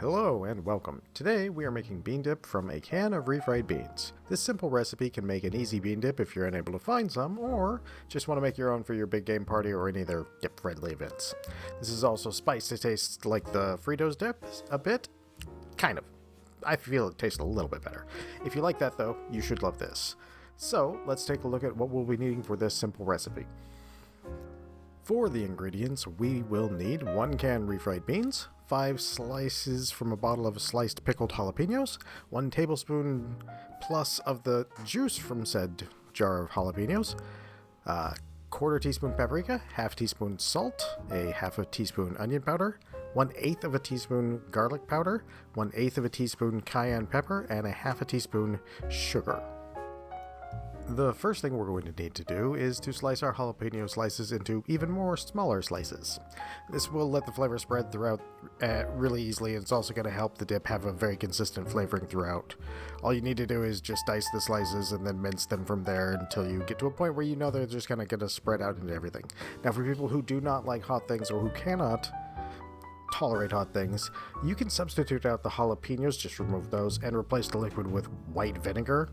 Hello and welcome. Today we are making bean dip from a can of refried beans. This simple recipe can make an easy bean dip if you're unable to find some, or just want to make your own for your big game party or any other dip-friendly events. This is also spiced to taste like the Fritos dip a bit. Kind of. I feel it tastes a little bit better. If you like that though, you should love this. So let's take a look at what we'll be needing for this simple recipe. For the ingredients, we will need 1 can refried beans, 5 slices from a bottle of sliced pickled jalapenos, 1 tablespoon plus of the juice from said jar of jalapenos, quarter teaspoon paprika, half teaspoon salt, a half a teaspoon onion powder, 1/8 of a teaspoon garlic powder, 1/8 of a teaspoon cayenne pepper, and a half a teaspoon sugar. The first thing we're going to need to do is to slice our jalapeno slices into even more smaller slices. This will let the flavor spread throughout really easily, and it's also going to help the dip have a very consistent flavoring throughout. All you need to do is just dice the slices and then mince them from there until you get to a point where you know they're just going to spread out into everything. Now for people who do not like hot things or who cannot tolerate hot things, you can substitute out the jalapenos, just remove those, and replace the liquid with white vinegar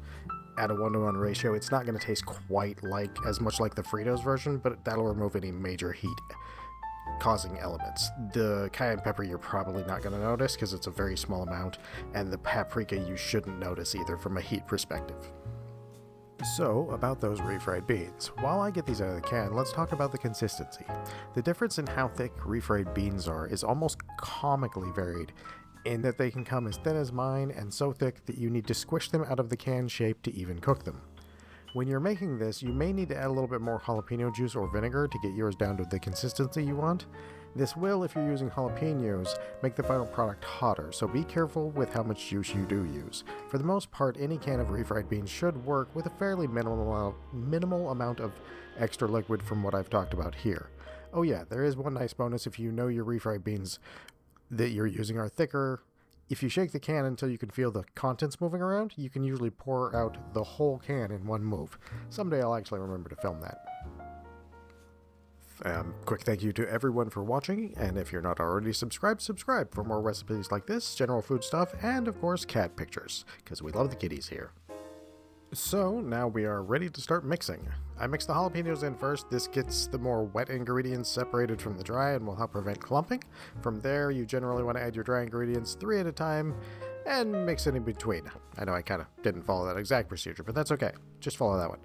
at a 1-to-1 ratio. It's not going to taste quite as much like the Fritos version, but that'll remove any major heat causing elements. The cayenne pepper you're probably not going to notice because it's a very small amount, and the paprika you shouldn't notice either from a heat perspective. So, about those refried beans. While I get these out of the can, let's talk about the consistency. The difference in how thick refried beans are is almost comically varied, in that they can come as thin as mine and so thick that you need to squish them out of the can shape to even cook them. When you're making this, you may need to add a little bit more jalapeno juice or vinegar to get yours down to the consistency you want. This will, if you're using jalapenos, make the final product hotter, so be careful with how much juice you do use. For the most part, any can of refried beans should work with a fairly minimal amount of extra liquid from what I've talked about here. Oh yeah, there is one nice bonus if you know your refried beans that you're using are thicker. If you shake the can until you can feel the contents moving around, you can usually pour out the whole can in one move. Someday I'll actually remember to film that. Quick thank you to everyone for watching, and if you're not already subscribed, subscribe for more recipes like this, general food stuff, and of course cat pictures, because we love the kitties here. So now we are ready to start mixing. I mix the jalapenos in first. This gets the more wet ingredients separated from the dry and will help prevent clumping. From there, you generally want to add your dry ingredients 3 at a time and mix it in between. I know I kind of didn't follow that exact procedure, but that's okay. Just follow that one.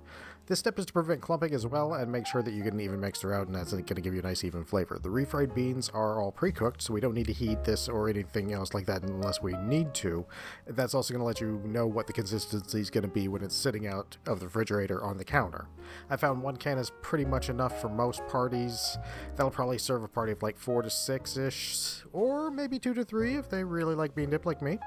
This step is to prevent clumping as well and make sure that you get an even mix throughout, and that's going to give you a nice even flavor. The refried beans are all pre-cooked, so we don't need to heat this or anything else like that unless we need to. That's also going to let you know what the consistency is going to be when it's sitting out of the refrigerator on the counter. I found 1 can is pretty much enough for most parties. That'll probably serve a party of like 4 to 6-ish, or maybe 2 to 3 if they really like bean dip like me.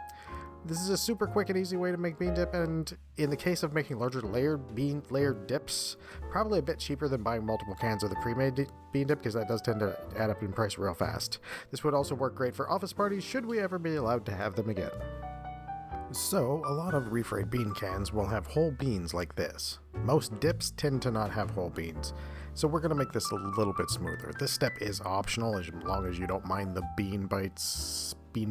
This is a super quick and easy way to make bean dip, and in the case of making larger layered dips, probably a bit cheaper than buying multiple cans of the pre-made bean dip, because that does tend to add up in price real fast. This would also work great for office parties, should we ever be allowed to have them again. So, a lot of refried bean cans will have whole beans like this. Most dips tend to not have whole beans, so we're going to make this a little bit smoother. This step is optional as long as you don't mind the bean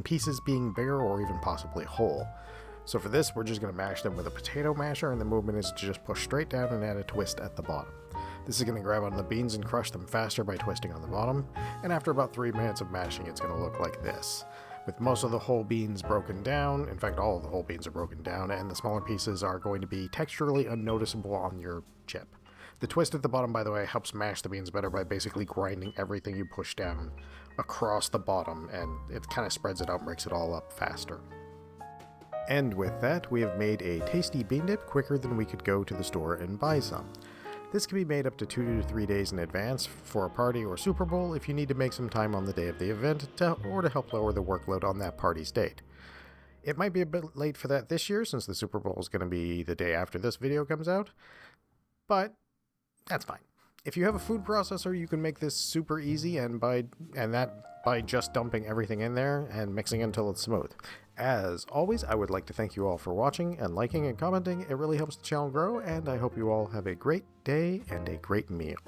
pieces being bigger or even possibly whole. So for this, we're just going to mash them with a potato masher, and the movement is to just push straight down and add a twist at the bottom. This is going to grab onto the beans and crush them faster by twisting on the bottom, and after about 3 minutes of mashing, it's going to look like this. With most of the whole beans broken down, in fact all of the whole beans are broken down, and the smaller pieces are going to be texturally unnoticeable on your chip. The twist at the bottom, by the way, helps mash the beans better by basically grinding everything you push down across the bottom, and it kind of spreads it out and breaks it all up faster. And with that, we have made a tasty bean dip quicker than we could go to the store and buy some. This can be made up to 2 to 3 days in advance for a party or Super Bowl if you need to make some time on the day of the event or to help lower the workload on that party's date. It might be a bit late for that this year since the Super Bowl is going to be the day after this video comes out, but that's fine. If you have a food processor, you can make this super easy and by just dumping everything in there and mixing until it's smooth. As always, I would like to thank you all for watching and liking and commenting. It really helps the channel grow, and I hope you all have a great day and a great meal.